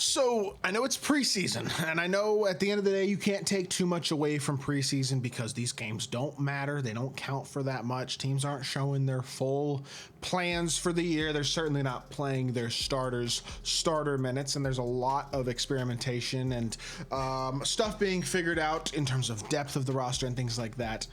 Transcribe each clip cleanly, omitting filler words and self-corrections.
So I know it's preseason, and I know at the end of the day you can't take too much away from preseason because these games don't matter. They don't count for that much. Teams aren't showing their full plans for the year. They're certainly not playing their starter minutes, and there's a lot of experimentation and stuff being figured out in terms of depth of the roster and things like that.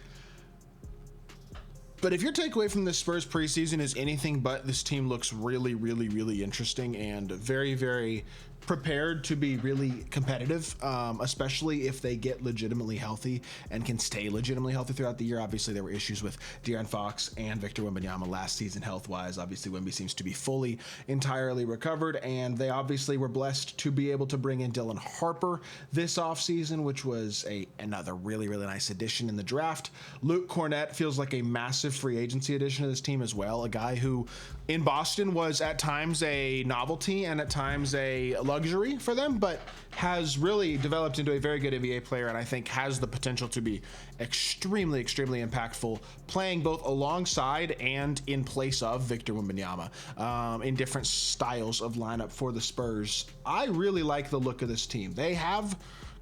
But if your takeaway from the Spurs preseason is anything but this team looks really, really, really interesting and very, very prepared to be really competitive, especially if they get legitimately healthy and can stay legitimately healthy throughout the year. Obviously, there were issues with De'Aaron Fox and Victor Wembanyama last season health-wise. Obviously, Wemby seems to be fully, entirely recovered, and they obviously were blessed to be able to bring in Dylan Harper this offseason, which was another really, really nice addition in the draft. Luke Kornet feels like a massive free agency addition to this team as well, a guy who in Boston was at times a novelty and at times a luxury for them, but has really developed into a very good NBA player, and I think has the potential to be extremely, extremely impactful, playing both alongside and in place of Victor Wembanyama in different styles of lineup for the Spurs. I really like the look of this team. They have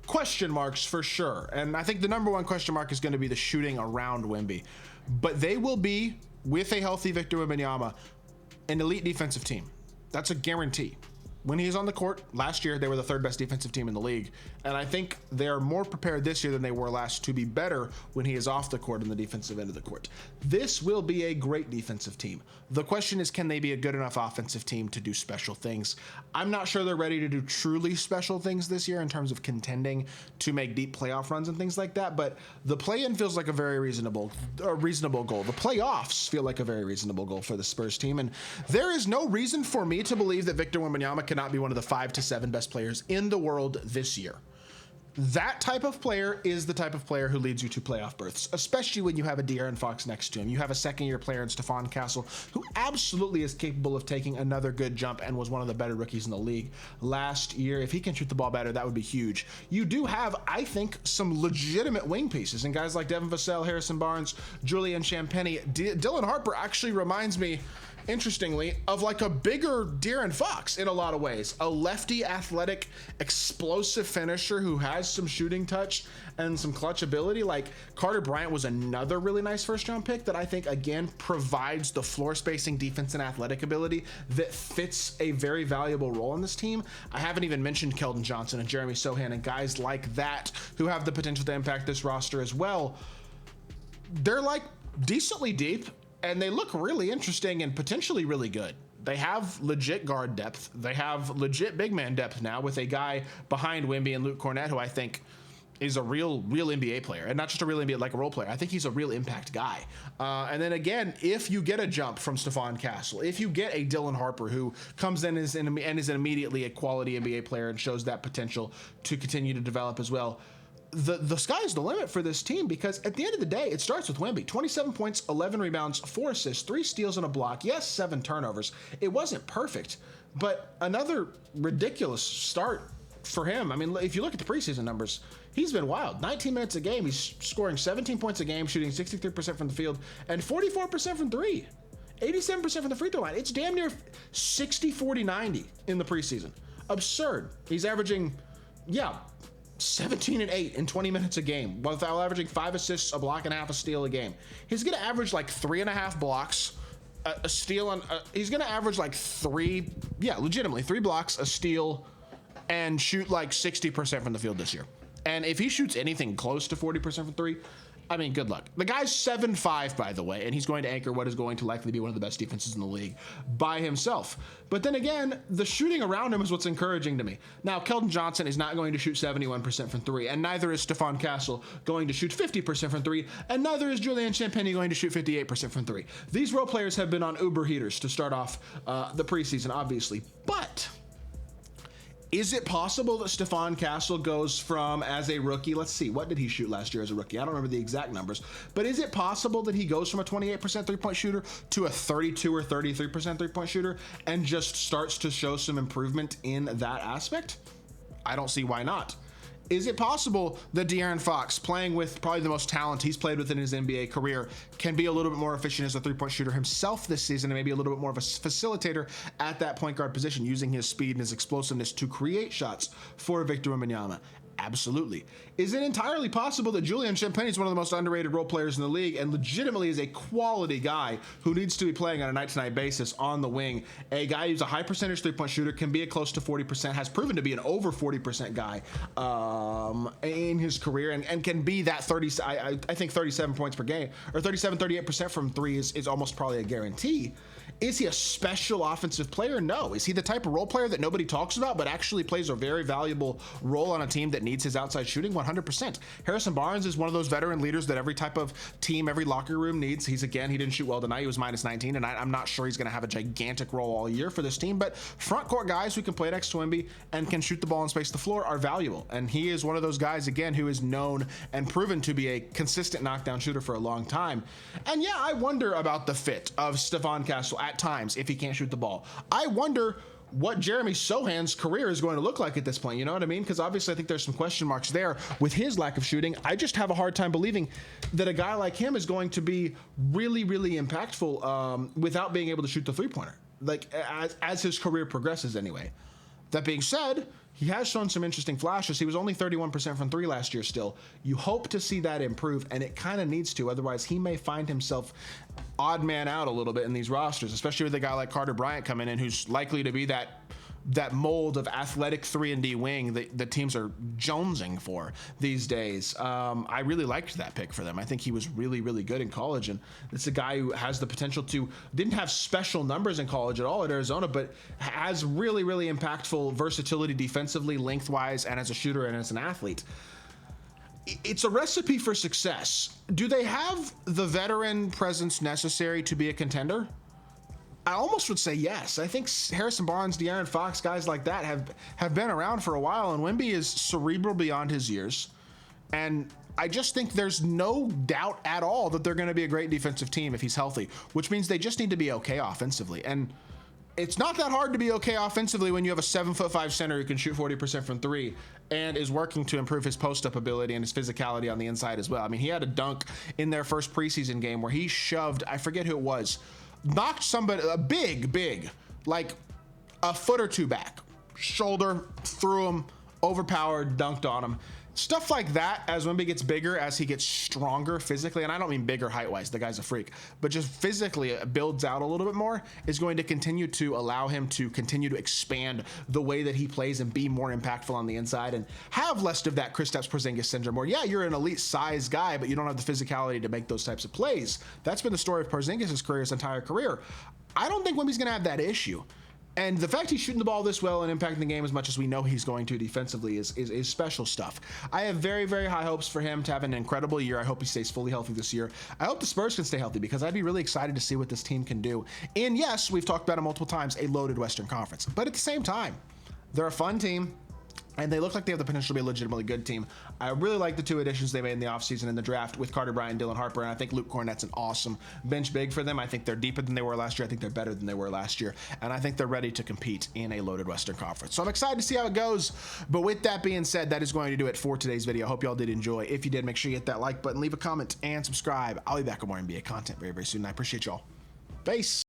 question marks for sure, and I think the number one question mark is going to be the shooting around Wemby, but they will be, with a healthy Victor Wembanyama, an elite defensive team. That's a guarantee. When he is on the court, last year they were the third best defensive team in the league, and I think they're more prepared this year than they were last to be better when he is off the court on the defensive end of the court. This will be a great defensive team. The question is, can they be a good enough offensive team to do special things? I'm not sure they're ready to do truly special things this year in terms of contending to make deep playoff runs and things like that, but the play-in feels like a very reasonable goal. The playoffs feel like a very reasonable goal for the Spurs team, and there is no reason for me to believe that Victor Wembanyama cannot be one of the 5 to 7 best players in the world this year. That type of player is the type of player who leads you to playoff berths, especially when you have a De'Aaron Fox next to him. You have a second-year player in Stephon Castle who absolutely is capable of taking another good jump and was one of the better rookies in the league last year. If he can shoot the ball better, that would be huge. You do have, I think, some legitimate wing pieces, and guys like Devin Vassell, Harrison Barnes, Julian Champagnie. Dylan Harper actually reminds me, interestingly, of like a bigger De'Aaron Fox in a lot of ways. A lefty, athletic, explosive finisher who has some shooting touch and some clutch ability. Like Carter Bryant was another really nice first-round pick that I think, again, provides the floor spacing, defense, and athletic ability that fits a very valuable role in this team. I haven't even mentioned Keldon Johnson and Jeremy Sohan and guys like that who have the potential to impact this roster as well. They're like decently deep, and they look really interesting and potentially really good. They have legit guard depth. They have legit big man depth now with a guy behind Wemby and Luke Kornet, who I think is a real NBA player, and not just a real NBA, like a role player. I think he's a real impact guy. And then again, if you get a jump from Stephon Castle, if you get a Dylan Harper who comes in and is immediately a quality NBA player and shows that potential to continue to develop as well, the sky's the limit for this team, because at the end of the day, it starts with Wemby. 27 points, 11 rebounds, 4 assists, 3 steals and a block. Yes, 7 turnovers. It wasn't perfect, but another ridiculous start for him. I mean, if you look at the preseason numbers, he's been wild. 19 minutes a game, he's scoring 17 points a game, shooting 63% from the field and 44% from 3. 87% from the free throw line. It's damn near 60-40-90 in the preseason. Absurd. He's averaging, 17 and 8 in 20 minutes a game, while averaging 5 assists, a block, and a half a steal a game. He's going to average like 3.5 blocks, a steal, and he's going to average like 3 blocks, a steal, and shoot like 60% from the field this year. And if he shoots anything close to 40% from 3, I mean, good luck. The guy's 7'5", by the way, and he's going to anchor what is going to likely be one of the best defenses in the league by himself. But then again, the shooting around him is what's encouraging to me. Now, Keldon Johnson is not going to shoot 71% from 3, and neither is Stephon Castle going to shoot 50% from 3, and neither is Julian Champagnie going to shoot 58% from 3. These role players have been on uber heaters to start off the preseason, obviously. But is it possible that Stephon Castle goes from, as a rookie, let's see, what did he shoot last year as a rookie? I don't remember the exact numbers, but is it possible that he goes from a 28% three-point shooter to a 32 or 33% three-point shooter and just starts to show some improvement in that aspect? I don't see why not. Is it possible that De'Aaron Fox, playing with probably the most talent he's played with in his NBA career, can be a little bit more efficient as a three-point shooter himself this season and maybe a little bit more of a facilitator at that point guard position, using his speed and his explosiveness to create shots for Victor Wembanyama? Absolutely. Is it entirely possible that Julian Champagnie is one of the most underrated role players in the league and legitimately is a quality guy who needs to be playing on a night-to-night basis on the wing? A guy who's a high percentage three-point shooter, can be a close to 40%, has proven to be an over 40% guy in his career, and can be that 30, I think 37 points per game, or 38% from three is almost probably a guarantee. Is he a special offensive player? No. Is he the type of role player that nobody talks about but actually plays a very valuable role on a team that needs his outside shooting? 100%. Harrison Barnes is one of those veteran leaders that every type of team, every locker room needs. He didn't shoot well tonight. He was minus 19, and I'm not sure he's going to have a gigantic role all year for this team, but front court guys who can play next to Wemby and can shoot the ball and space the floor are valuable, and he is one of those guys, again, who is known and proven to be a consistent knockdown shooter for a long time. And yeah, I wonder about the fit of Stephon Castle at times if he can't shoot the ball. I wonder what Jeremy Sohan's career is going to look like at this point. You know what I mean? Because obviously I think there's some question marks there with his lack of shooting. I just have a hard time believing that a guy like him is going to be really, really impactful without being able to shoot the three-pointer, like as his career progresses anyway. That being said, he has shown some interesting flashes. He was only 31% from three last year still. You hope to see that improve, and it kind of needs to. Otherwise, he may find himself odd man out a little bit in these rosters, especially with a guy like Carter Bryant coming in, who's likely to be that mold of athletic 3-and-D wing that the teams are jonesing for these days. I really liked that pick for them. I think he was really, really good in college, and it's a guy who has the potential to, didn't have special numbers in college at all at Arizona, but has really, really impactful versatility defensively, lengthwise, and as a shooter and as an athlete. It's a recipe for success. Do they have the veteran presence necessary to be a contender? I almost would say yes. I think Harrison Barnes, De'Aaron Fox, guys like that have been around for a while, and Wemby is cerebral beyond his years. And I just think there's no doubt at all that they're going to be a great defensive team if he's healthy, which means they just need to be okay offensively. And it's not that hard to be okay offensively when you have a 7'5" center who can shoot 40% from three and is working to improve his post-up ability and his physicality on the inside as well. I mean, he had a dunk in their first preseason game where he shoved, I forget who it was, knocked somebody, a big, like a foot or two back, shoulder, threw him, overpowered, dunked on him. Stuff like that, as Wemby gets bigger, as he gets stronger physically, and I don't mean bigger height-wise, the guy's a freak, but just physically it builds out a little bit more, is going to continue to allow him to continue to expand the way that he plays and be more impactful on the inside and have less of that Kristaps Porzingis syndrome where, yeah, you're an elite size guy, but you don't have the physicality to make those types of plays. That's been the story of Porzingis' career, his entire career. I don't think Wemby's going to have that issue. And the fact he's shooting the ball this well and impacting the game as much as we know he's going to defensively is special stuff. I have very, very high hopes for him to have an incredible year. I hope he stays fully healthy this year. I hope the Spurs can stay healthy because I'd be really excited to see what this team can do. And yes, we've talked about it multiple times, a loaded Western Conference. But at the same time, they're a fun team, and they look like they have the potential to be a legitimately good team. I really like the two additions they made in the offseason in the draft with Carter Bryant and Dylan Harper, and I think Luke Cornett's an awesome bench big for them. I think they're deeper than they were last year. I think they're better than they were last year, and I think they're ready to compete in a loaded Western Conference. So I'm excited to see how it goes, but with that being said, that is going to do it for today's video. I hope y'all did enjoy. If you did, make sure you hit that like button, leave a comment, and subscribe. I'll be back with more NBA content very, very soon, and I appreciate y'all. Peace.